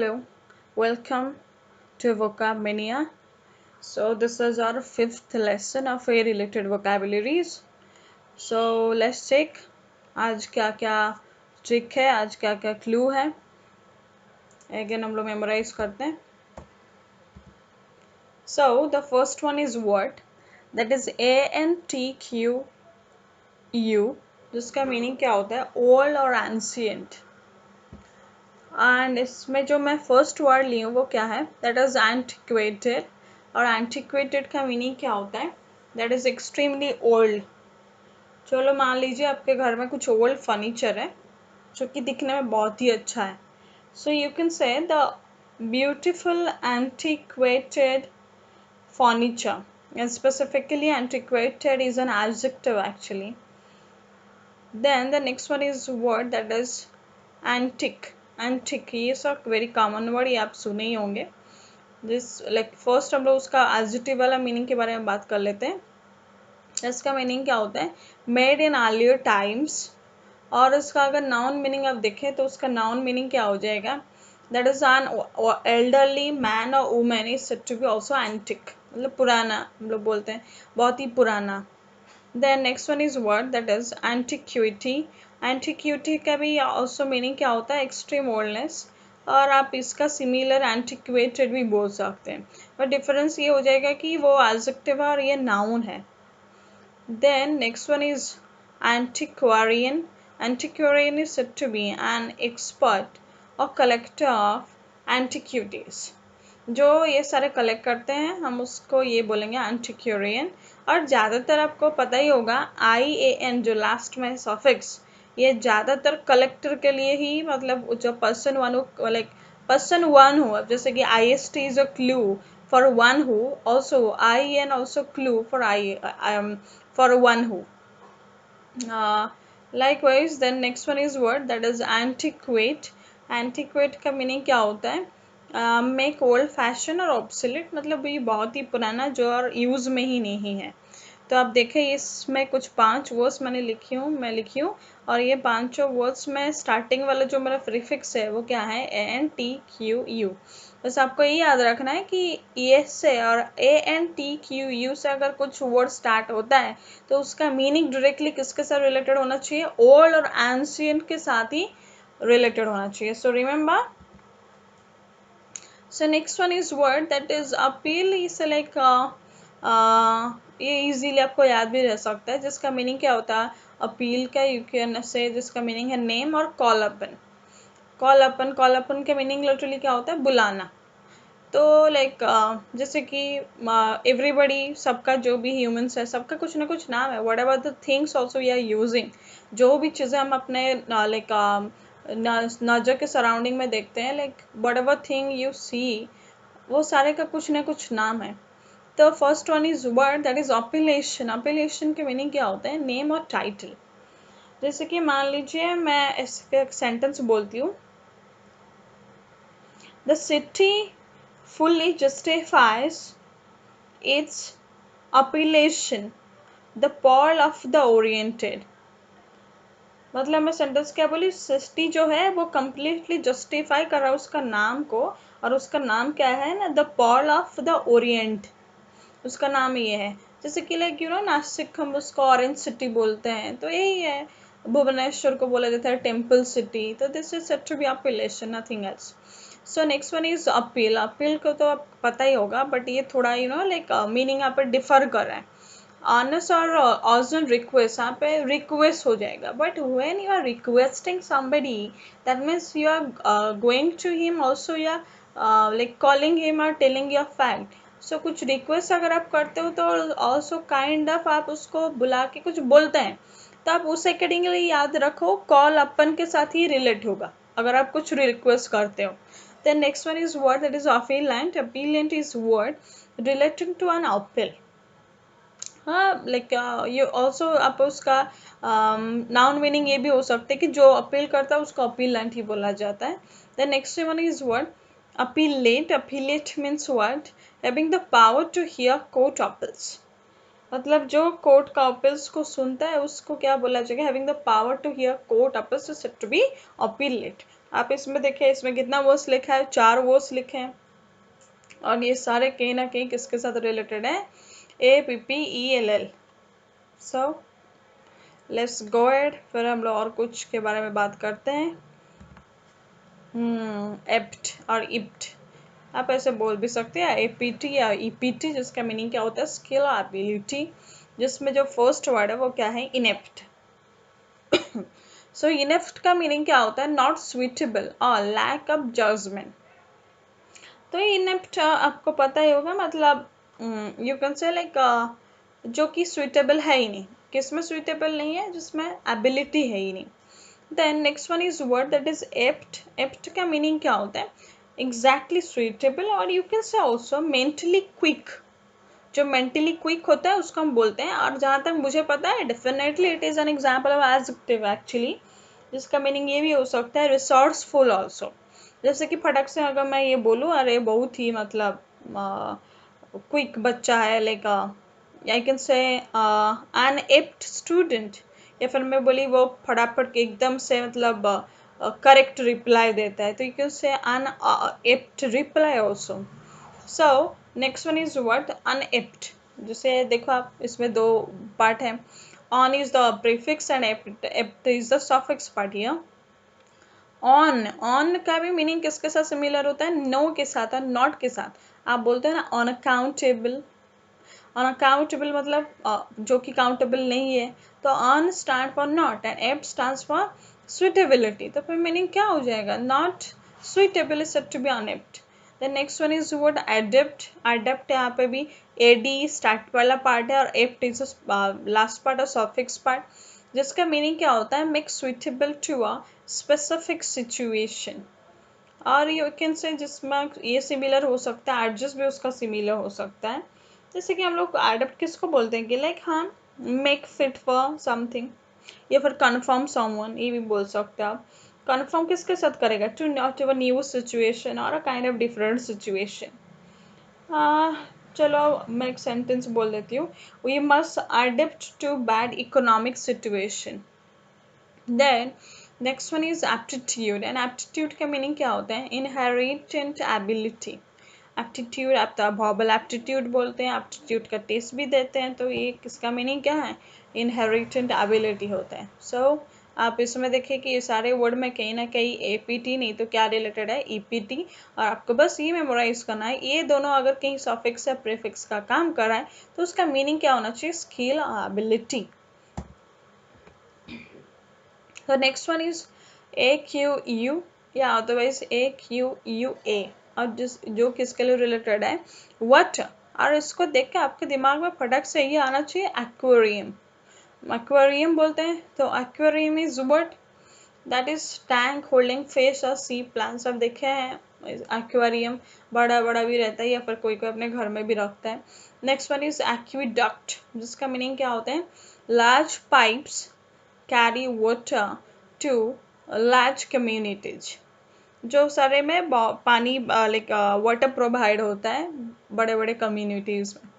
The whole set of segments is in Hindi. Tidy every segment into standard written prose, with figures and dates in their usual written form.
Hello, welcome to Vocab So this is our fifth lesson of A related vocabularies. So let's check आज क्या क्या ट्रिक है, आज क्या क्या क्लू है. अगेन हम लोग मेमोराइज करते हैं. So the first one is what? That is ANTQU, जिसका मीनिंग क्या होता है? ओल्ड और एंशियंट. एंड इसमें जो मैं फर्स्ट वर्ड ली हूँ वो क्या है? That is antiquated. और एंटिक्वेटेड का मीनिंग क्या होता है? That is extremely old. चलो मान लीजिए आपके घर में कुछ ओल्ड फर्नीचर है जो कि दिखने में बहुत ही अच्छा है. So you can say the beautiful antiquated furniture. And specifically antiquated is an adjective actually. Then the next one is word that is antique. Antique ये सब वेरी कॉमन वर्ड, ये आप सुने ही होंगे. दिस लाइक फर्स्ट हम लोग उसका एडजेक्टिव वाला मीनिंग के बारे में बात कर लेते हैं. इसका मीनिंग क्या होता है? Made in earlier times. और इसका अगर नाउन मीनिंग आप देखें तो उसका नाउन मीनिंग क्या हो जाएगा? That is an elderly man और women is said to be also antique. मतलब पुराना, हम लोग बोलते हैं बहुत ही पुराना. Then next one is word that is antiquity. Antiquity का भी also meaning क्या होता है? Extreme oldness. और आप इसका similar antiquated भी बोल सकते हैं, पर डिफरेंस ये हो जाएगा कि वो adjective है और ये noun है. Then next one is antiquarian. Antiquarian is said to be an expert or collector of antiquities. जो ये सारे कलेक्ट करते हैं हम उसको ये बोलेंगे एंटिक्वेरियन. और ज़्यादातर आपको पता ही होगा IAN जो लास्ट में सफिक्स, ये ज़्यादातर कलेक्टर के लिए ही, मतलब जो पर्सन वन हो, लाइक पर्सन वन हो. अब जैसे कि IST is a clue for one who, also IN also clue for one who. Likewise, then next one is word that is antiquate. Antiquate का मीनिंग क्या होता है? मेक ओल्ड फैशन और ऑब्सोलेट, मतलब ये बहुत ही पुराना जो और यूज़ में ही नहीं है. तो आप देखें इसमें कुछ 5 वर्ड्स मैं लिखी हूँ. और ये पांचों वर्ड्स में स्टार्टिंग वाला जो मेरा प्रीफिक्स है वो क्या है? ANTQU. बस आपको ये याद रखना है कि ये से और ANTQU से अगर कुछ वर्ड स्टार्ट होता है तो उसका मीनिंग डायरेक्टली किसके साथ रिलेटेड होना चाहिए? ओल्ड और एंशियंट के साथ ही रिलेटेड होना चाहिए. So remember. So next one is word that is appeal. इसे like ये इजीली आपको याद भी रह सकता है. जिसका मीनिंग क्या होता है? अपील का यू कैन से, जिसका मीनिंग है नेम और कॉल अपन. कॉल अपन के मीनिंग लिटरली क्या होता है? बुलाना. तो लाइक जैसे कि एवरीबडी, सबका जो भी ह्यूमंस है सबका कुछ ना कुछ नाम है. Whatever the things also we are using, जो भी चीज़ें हम अपने लाइक नजर के सराउंडिंग में देखते हैं, like whatever thing you see, वो सारे का कुछ ना कुछ नाम है. तो first one is word that is appellation. Appellation के मीनिंग क्या होता है? नेम और टाइटल. जैसे कि मान लीजिए मैं इसका एक सेंटेंस बोलती हूँ. The city fully justifies its appellation, the pearl of the oriented. मतलब मैं सेंटेंस क्या बोली? सिटी जो है वो कम्प्लीटली जस्टिफाई कर रहा है उसका नाम को, और उसका नाम क्या है ना? The pearl of the Orient. उसका नाम ये है. जैसे कि लाइक नासिक हम उसको ऑरेंज सिटी बोलते हैं, तो यही है. भुवनेश्वर को बोला जाता है टेम्पल सिटी. तो this is said to be appellation, nothing else. So next one is appeal. Appeal को तो आप पता ही होगा, बट ये थोड़ा लाइक मीनिंग यहाँ पर डिफर कर रहा है. ऑनर्स और अर्जेंट रिक्वेस्ट, यहाँ पे रिक्वेस्ट हो जाएगा. But when you are requesting somebody, that means you are going to him also, या लाइक कॉलिंग हिम और टेलिंग योर फैक्ट. सो कुछ रिक्वेस्ट अगर आप करते हो तो ऑल्सो काइंड ऑफ आप उसको बुला के कुछ बोलते हैं, तो आप उस अकॉर्डिंगली याद रखो कॉल अपन के साथ ही रिलेट होगा अगर आप कुछ रिक्वेस्ट करते हो. Then next one is word that is appellant. Appellant is word relating to an appeal. हाँ, लाइक ये ऑल्सो आप उसका नाउन मीनिंग ये भी हो सकता है कि जो अपील करता है उसको अपीलेंट ही बोला जाता है. The next one is word appellate. Appellate means word having the power to hear court appeals. मतलब जो कोर्ट का अपील्स को सुनता है उसको क्या बोला जाएगा? Having the power to hear court appeals is said to be appellate. आप इसमें देखें, इसमें कितना वर्ड्स लिखा है, 4 वर्ड्स लिखे हैं, और ये सारे कहीं ना कहीं किसके साथ रिलेटेड है, APPELL। So let's go ahead, फिर हम लोग और कुछ के बारे में बात करते हैं। एप्ट और इप्ट, आप ऐसे बोल भी सकते हैं, APT या EPT, जिसका मीनिंग क्या होता है, स्किल और एबिलिटी, जिसमें जो फर्स्ट वर्ड है वो क्या है, इनेप्ट। सो इनेप्ट का मीनिंग क्या होता है, नॉट सुइटेबल और लैक ऑफ जजमेंट। तो इनेप्ट आपको पता ही होगा, मतलब यू कैन से लाइक जो कि सुइटेबल है ही नहीं, किसमें सुइटेबल नहीं है, जिसमें एबिलिटी है ही नहीं। Then next one is word that is apt. Apt का मीनिंग क्या होता है, एग्जैक्टली सुइटेबल, और you can say also mentally quick. जो मेंटली क्विक होता है उसको हम बोलते हैं, और जहाँ तक मुझे पता है definitely it is an example of adjective actually, जिसका मीनिंग ये भी हो सकता है रिसोर्सफुल ऑल्सो। जैसे कि फटक से अगर मैं ये बोलूँ, अरे बहुत ही मतलब क्विक बच्चा है, like I can say an apt student, या फिर मैं बोली वो फटाफट के एकदम से मतलब करेक्ट रिप्लाई देता है, तो you can say an apt reply also. So next one is word unapt. जैसे देखो आप, इसमें दो पार्ट है, un is the prefix and apt, apt is the suffix part here. Un, un का भी मीनिंग किसके साथ सिमिलर होता है, नो के साथ और नॉट के साथ। आप बोलते हैं ना अनअकाउंटेबल, अनअकाउंटेबल मतलब जो कि काउंटेबल नहीं है, तो un stand for not and apt stands for suitability, तो फिर मीनिंग क्या हो जाएगा, not suitable is said to be unapt. The next one is word adept. Adept यहाँ पे भी एडी स्टार्ट वाला पार्ट है, और एप्ट इज लास्ट पार्ट और सफिक्स पार्ट, जिसका मीनिंग क्या होता है, make suitable to a specific situation. और यू कैन से जिसमें ये सिमिलर हो सकता है, एडजस्ट भी उसका सिमिलर हो सकता है। जैसे कि हम लोग एडप्ट किसको बोलते हैं कि लाइक हाँ, मेक फिट फॉर समथिंग, या फिर कन्फर्म समवन, ये भी बोल सकते हैं आप। कन्फर्म किसके साथ करेगा, to not a new situation और a kind of different situation. चलो मैं एक सेंटेंस बोल देती हूँ, we must adept to bad economic situation. Then next one is aptitude, and aptitude का मीनिंग क्या होता है, इनहेरिटेंट एबिलिटी। एप्टीट्यूड आप तो वर्बल एप्टीट्यूड बोलते हैं, एप्टीट्यूड का टेस्ट भी देते हैं, तो ये किसका मीनिंग क्या है, इनहेरिटेंट एबिलिटी होता है। सो आप इसमें देखिए कि ये सारे वर्ड में कहीं ना कहीं APT नहीं तो क्या रिलेटेड है, EPT, और आपको बस ये मेमोराइज करना है, ये दोनों अगर कहीं सफिक्स या प्रीफिक्स का काम कर रहा है तो उसका मीनिंग क्या होना चाहिए, skill ability. The next one is AQU या otherwise AQUA, और जिस जो किसके लिए रिलेटेड है, what, और इसको देख के आपके दिमाग में फटक से ये आना चाहिए, एक्वेरियम। एक्वेरियम बोलते हैं, तो aquarium is what, that is tank holding fish और सी प्लांट्स। अब देखे हैं एक्वेरियम बड़ा बड़ा भी रहता है, या फिर कोई कोई अपने घर में भी रखता है। नेक्स्ट वन इज एक्विडक्ट, जिसका मीनिंग क्या होता है, large pipes carry water to large communities, जो सारे में पानी लाइक वाटर प्रोवाइड होता है बड़े बड़े कम्युनिटीज में।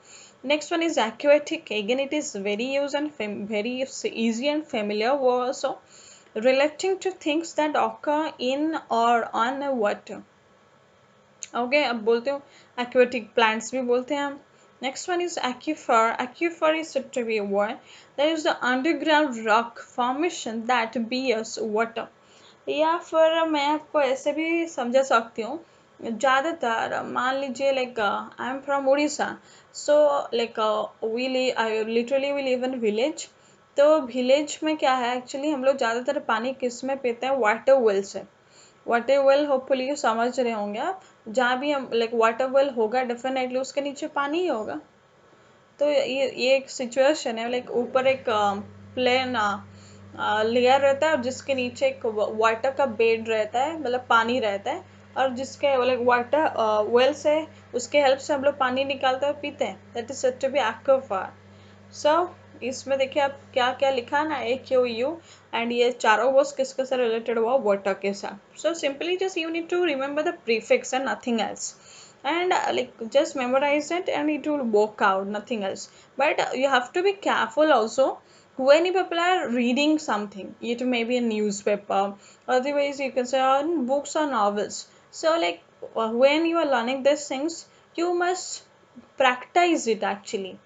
Next one is aquatic, again it is very used and very easy and familiar also, relating to things that occur in or on water। Okay, अब बोलते हो aquatic plants भी बोलते हैं हम। Next one is aquifer। aquifer is said to be what, that is the underground rock formation that bears water। या फिर मैं आपको ऐसे भी समझा सकती हूँ, ज़्यादातर मान लीजिए like I am from Orissa, so like we literally we live in village. तो विलेज में क्या है, एक्चुअली हम लोग ज़्यादातर पानी किस में पीते हैं, वाटर वेल से। वाटर वेल होपफुली यू समझ रहे होंगे आप, जहाँ भी हम लाइक वाटर वेल होगा डेफिनेटली उसके नीचे पानी ही होगा। तो ये एक सिचुएशन है, लाइक ऊपर एक प्लेन लेयर रहता है और जिसके नीचे एक वाटर का बेड रहता है, मतलब पानी रहता है, और जिसके लाइक वाटर वेल से उसके हेल्प से हम लोग पानी निकालते हैं और पीते हैं, that is said to be aquifer. सो इसमें देखिए आप क्या क्या लिखा है ना, AQU, एंड ये चारों वर्ड्स किसके साथ रिलेटेड हुआ, वाटर के साथ। So simply just you need to remember the prefix and nothing else, and like just memorize it and it will work out, nothing else. But you have to be careful also when you people are reading something, it may be a newspaper, otherwise you can say on books or novels. So like when you are learning these things, you must practice it actually.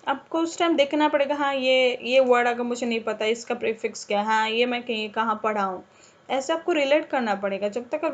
आपको उस टाइम देखना पड़ेगा, हाँ ये वर्ड अगर मुझे नहीं पता इसका प्रीफिक्स क्या है, हाँ ये मैं कहीं कहाँ पढ़ा हूँ, ऐसे आपको रिलेट करना पड़ेगा। जब तक